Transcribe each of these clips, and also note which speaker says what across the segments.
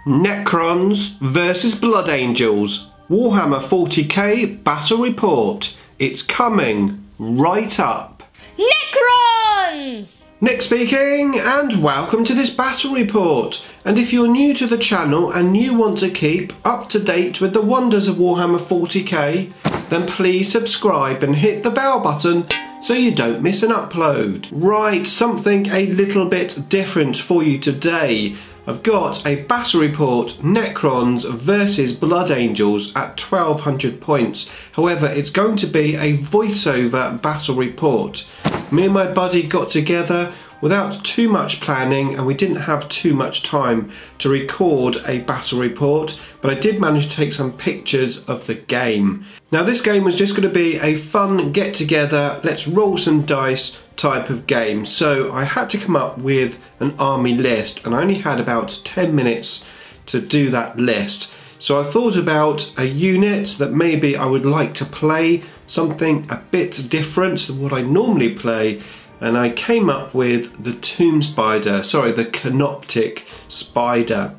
Speaker 1: Necrons vs Blood Angels, Warhammer 40k Battle Report. It's coming right up.
Speaker 2: Necrons!
Speaker 1: Nick speaking, and welcome to this battle report. And if you're new to the channel and you want to keep up to date with the wonders of Warhammer 40k, then please subscribe and hit the bell button so you don't miss an upload. Right, something a little bit different for you today. I've got a battle report, Necrons vs Blood Angels at 1200 points. However, it's going to be a voiceover battle report. Me and my buddy got together without too much planning and we didn't have too much time to record a battle report, but I did manage to take some pictures of the game. Now this game was just going to be a fun get together, let's roll some dice type of game. So I had to come up with an army list and I only had about 10 minutes to do that list. So I thought about a unit that maybe I would like to play, something a bit different than what I normally play, and I came up with the the Canoptic Spider.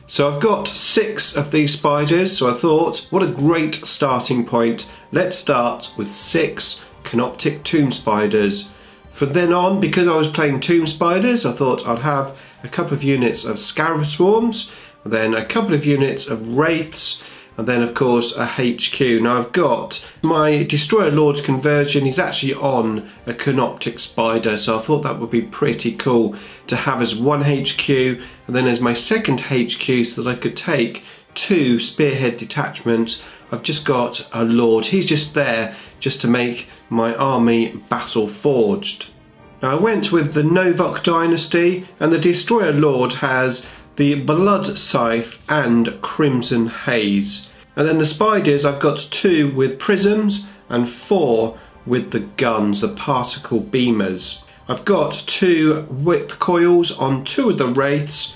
Speaker 1: So I've got 6 of these spiders, so I thought, what a great starting point. Let's start with 6 Canoptic Tomb Spiders. From then on, because I was playing Tomb Spiders, I thought I'd have a couple of units of Scarab Swarms, and then a couple of units of Wraiths, and then of course a HQ. Now I've got my Destroyer Lord's conversion, he's actually on a Canoptic Spider, so I thought that would be pretty cool to have as one HQ, and then as my second HQ so that I could take 2 Spearhead detachments. I've just got a Lord, he's just there just to make my army battle forged. Now I went with the Novok Dynasty, and the Destroyer Lord has the Blood Scythe and Crimson Haze. And then the spiders, I've got 2 with prisms and 4 with the guns, the particle beamers. I've got 2 whip coils on 2 of the wraiths,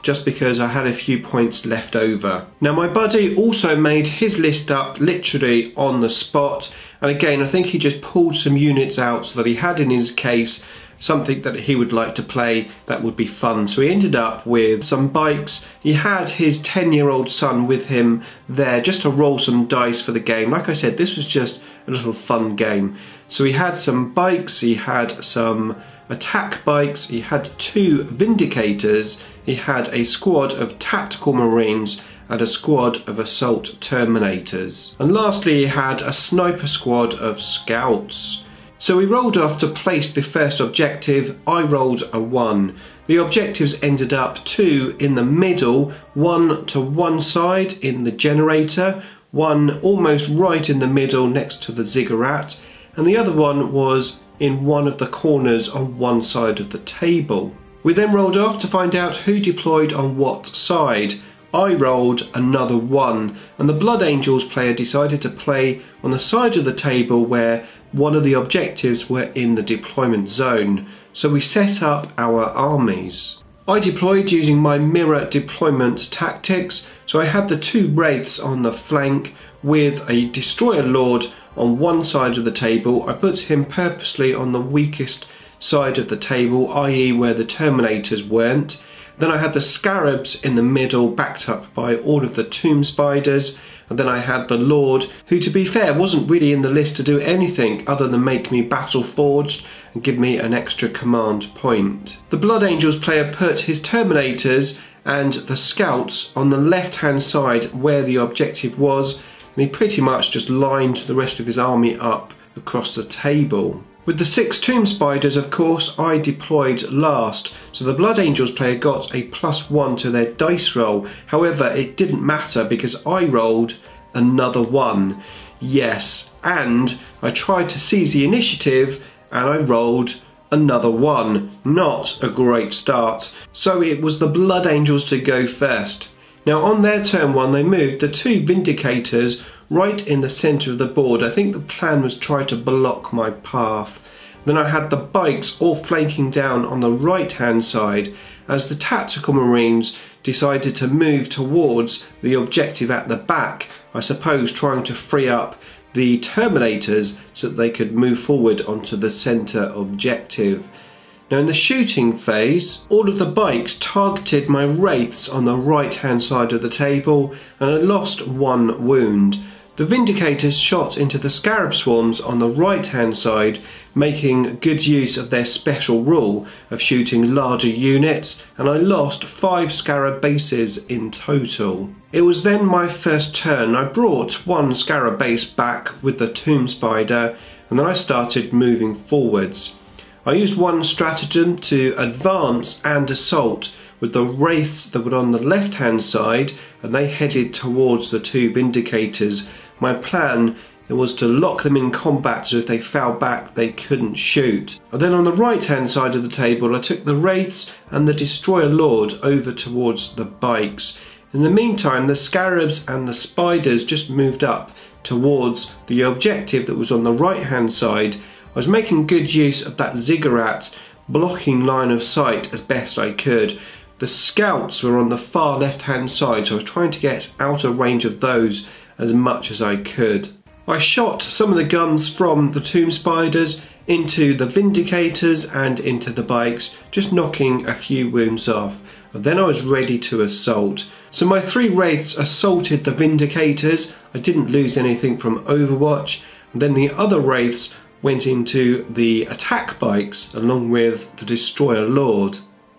Speaker 1: just because I had a few points left over. Now my buddy also made his list up literally on the spot, and again I think he just pulled some units out so that he had in his case something that he would like to play that would be fun. So he ended up with some bikes. He had his 10-year-old son with him there just to roll some dice for the game. Like I said, this was just a little fun game. So he had some bikes, he had some attack bikes, he had 2 Vindicators, he had a squad of Tactical Marines and a squad of Assault Terminators. And lastly he had a sniper squad of Scouts. So we rolled off to place the first objective. I rolled a 1. The objectives ended up 2 in the middle, 1 to one side in the generator, 1 almost right in the middle next to the ziggurat, and the other one was in one of the corners on one side of the table. We then rolled off to find out who deployed on what side. I rolled another 1, and the Blood Angels player decided to play on the side of the table where one of the objectives were in the deployment zone. So we set up our armies. I deployed using my mirror deployment tactics, so I had the 2 wraiths on the flank with a Destroyer Lord on one side of the table. I put him purposely on the weakest side of the table, i.e. where the Terminators weren't. Then I had the Scarabs in the middle, backed up by all of the Tomb Spiders, and then I had the Lord, who to be fair wasn't really in the list to do anything other than make me battle forged and give me an extra command point. The Blood Angels player put his Terminators and the Scouts on the left hand side where the objective was, and he pretty much just lined the rest of his army up across the table. With the 6 Tomb Spiders, of course, I deployed last, so the Blood Angels player got a +1 to their dice roll. However, it didn't matter because I rolled another 1. Yes, and I tried to seize the initiative and I rolled another 1. Not a great start. So it was the Blood Angels to go first. Now on their turn 1 they moved the 2 Vindicators right in the centre of the board. I think the plan was try to block my path. Then I had the bikes all flanking down on the right hand side as the Tactical Marines decided to move towards the objective at the back, I suppose trying to free up the Terminators so that they could move forward onto the centre objective. Now in the shooting phase, all of the bikes targeted my wraiths on the right hand side of the table and I lost 1 wound. The Vindicators shot into the Scarab Swarms on the right hand side, making good use of their special rule of shooting larger units, and I lost 5 Scarab bases in total. It was then my first turn. I brought 1 Scarab base back with the Tomb Spider and then I started moving forwards. I used one stratagem to advance and assault with the wraiths that were on the left hand side and they headed towards the 2 Vindicators. My plan was to lock them in combat so if they fell back they couldn't shoot. And then on the right hand side of the table I took the wraiths and the Destroyer Lord over towards the bikes. In the meantime the Scarabs and the Spiders just moved up towards the objective that was on the right hand side. I was making good use of that ziggurat blocking line of sight as best I could. The scouts were on the far left hand side, so I was trying to get out of range of those as much as I could. I shot some of the guns from the Tomb Spiders into the Vindicators and into the bikes, just knocking a few wounds off. And then I was ready to assault. So my 3 wraiths assaulted the Vindicators. I didn't lose anything from Overwatch. And then the other wraiths went into the attack bikes along with the Destroyer Lord.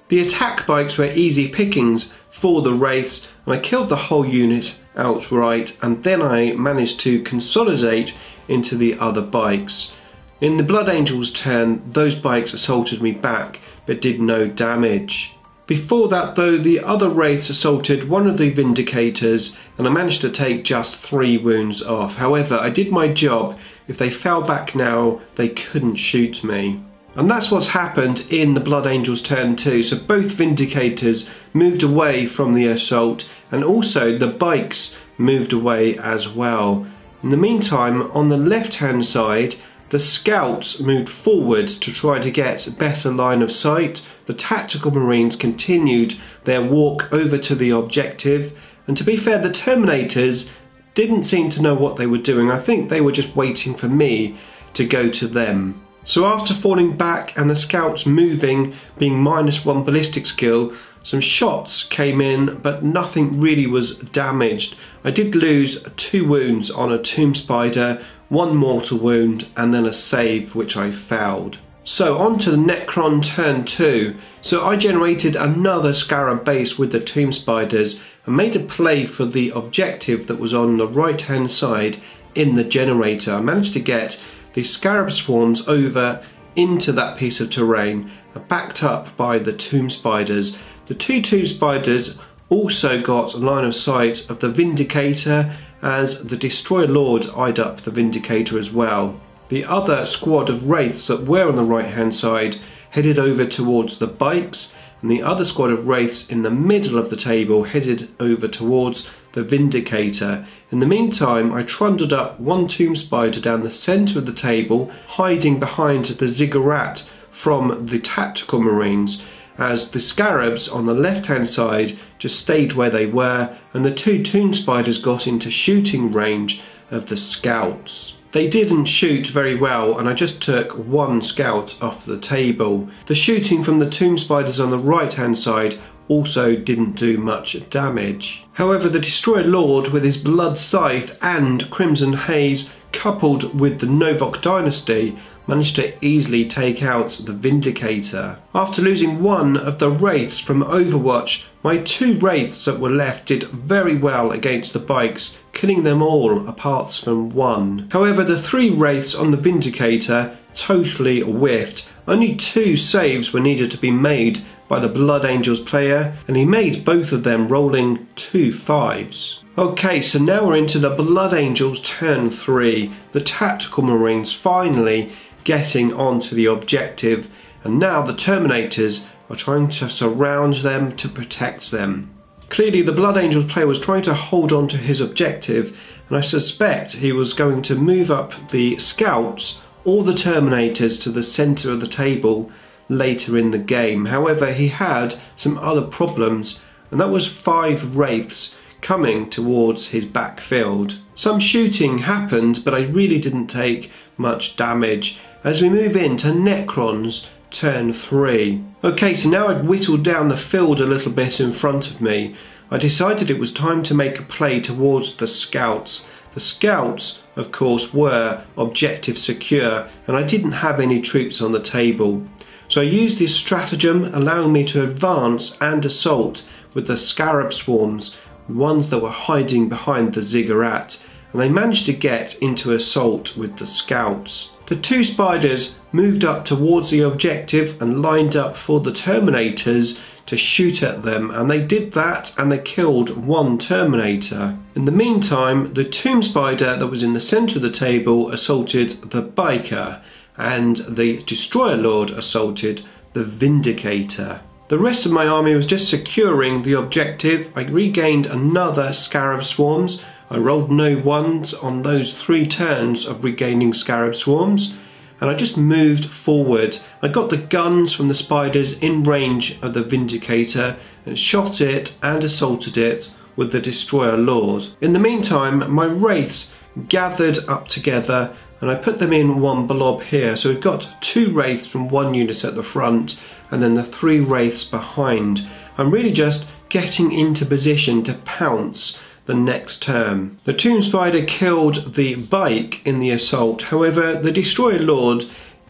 Speaker 1: The attack bikes were easy pickings for the wraiths and I killed the whole unit outright, and then I managed to consolidate into the other bikes. In the Blood Angels turn, those bikes assaulted me back but did no damage. Before that though, the other wraiths assaulted one of the Vindicators and I managed to take just 3 wounds off. However, I did my job. If they fell back now, they couldn't shoot me. And that's what's happened in the Blood Angels turn 2. So both Vindicators moved away from the assault and also the bikes moved away as well. In the meantime, on the left hand side, the scouts moved forward to try to get a better line of sight. The tactical marines continued their walk over to the objective, and to be fair, the Terminators didn't seem to know what they were doing. I think they were just waiting for me to go to them. So after falling back and the scouts moving, being -1 ballistic skill, some shots came in but nothing really was damaged. I did lose 2 wounds on a Tomb Spider, 1 mortal wound and then a save which I failed. So on to the Necron turn 2. So I generated another Scarab base with the Tomb Spiders and made a play for the objective that was on the right hand side in the generator. I managed to get the Scarab Swarms over into that piece of terrain, backed up by the Tomb Spiders. The 2 Tomb Spiders also got a line of sight of the Vindicator as the Destroyer Lord eyed up the Vindicator as well. The other squad of wraiths that were on the right hand side headed over towards the bikes, and the other squad of wraiths in the middle of the table headed over towards the Vindicator. In the meantime, I trundled up 1 Tomb Spider down the centre of the table, hiding behind the ziggurat from the tactical marines, as the Scarabs on the left hand side just stayed where they were and the 2 Tomb Spiders got into shooting range of the scouts. They didn't shoot very well and I just took 1 scout off the table. The shooting from the Tomb Spiders on the right hand side also didn't do much damage. However, the Destroyer Lord with his Blood Scythe and Crimson Haze, coupled with the Novok Dynasty, managed to easily take out the Vindicator. After losing 1 of the wraiths from Overwatch, my 2 wraiths that were left did very well against the bikes, killing them all apart from 1. However, the 3 wraiths on the Vindicator totally whiffed. Only 2 saves were needed to be made by the Blood Angels player, and he made both of them, rolling 2 5s. Okay, so now we're into the Blood Angels turn 3. The tactical marines finally getting onto the objective, and now the Terminators are trying to surround them to protect them. Clearly the Blood Angels player was trying to hold on to his objective, and I suspect he was going to move up the scouts or the Terminators to the centre of the table later in the game. However, he had some other problems, and that was 5 wraiths coming towards his backfield. Some shooting happened, but I really didn't take much damage. As we move into Necrons turn 3. Okay, so now I'd whittled down the field a little bit in front of me. I decided it was time to make a play towards the scouts. The scouts, of course, were objective secure, and I didn't have any troops on the table. So I used this stratagem, allowing me to advance and assault with the scarab swarms, ones that were hiding behind the ziggurat, and they managed to get into assault with the scouts. The 2 spiders moved up towards the objective and lined up for the terminators to shoot at them, and they did that and they killed 1 terminator. In the meantime, the tomb spider that was in the centre of the table assaulted the biker, and the destroyer lord assaulted the vindicator. The rest of my army was just securing the objective. I regained another scarab swarms. I rolled no 1s on those 3 turns of regaining scarab swarms, and I just moved forward. I got the guns from the spiders in range of the vindicator and shot it and assaulted it with the destroyer lord. In the meantime, my wraiths gathered up together and I put them in one blob here. So we've got 2 wraiths from 1 unit at the front and then the 3 wraiths behind. I'm really just getting into position to pounce the next turn. The tomb spider killed the bike in the assault. However, the destroyer lord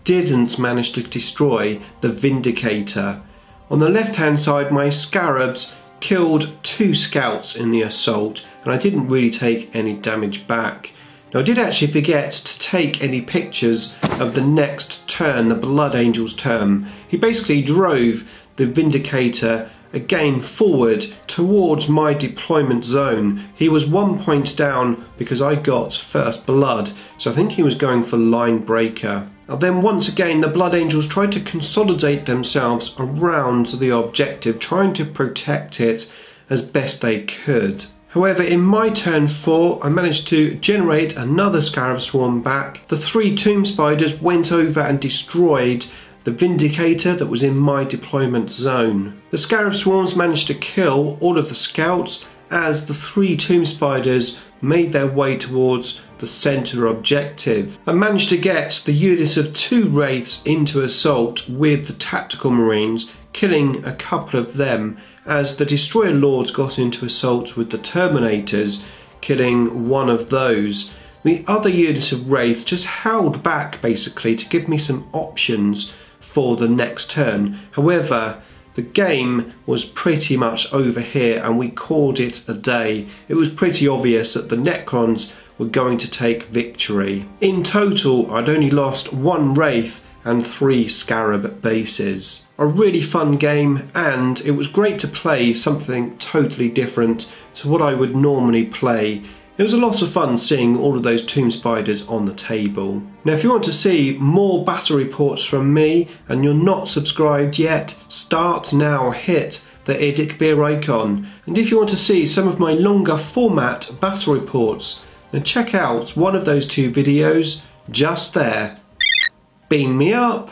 Speaker 1: didn't manage to destroy the vindicator. On the left hand side, my scarabs killed 2 scouts in the assault, and I didn't really take any damage back. Now I did actually forget to take any pictures of the next turn, the Blood Angels turn. He basically drove the vindicator again forward towards my deployment zone. He was 1 point down because I got first blood, so I think he was going for line breaker. And then once again the Blood Angels tried to consolidate themselves around the objective, trying to protect it as best they could. However, in my turn 4, I managed to generate another scarab swarm back. The 3 tomb spiders went over and destroyed the vindicator that was in my deployment zone. The scarab swarms managed to kill all of the scouts as the 3 tomb spiders made their way towards the centre objective. I managed to get the unit of 2 wraiths into assault with the tactical marines, killing a couple of them as the destroyer lords got into assault with the terminators, killing 1 of those. The other unit of wraiths just held back basically to give me some options for the next turn. However, the game was pretty much over here and we called it a day. It was pretty obvious that the Necrons were going to take victory. In total, I'd only lost 1 wraith and 3 scarab bases. A really fun game, and it was great to play something totally different to what I would normally play. It was a lot of fun seeing all of those tomb spiders on the table. Now if you want to see more battle reports from me and you're not subscribed yet, start now, hit the Edic beer icon. And if you want to see some of my longer format battle reports, then check out one of those 2 videos just there. Beam me up!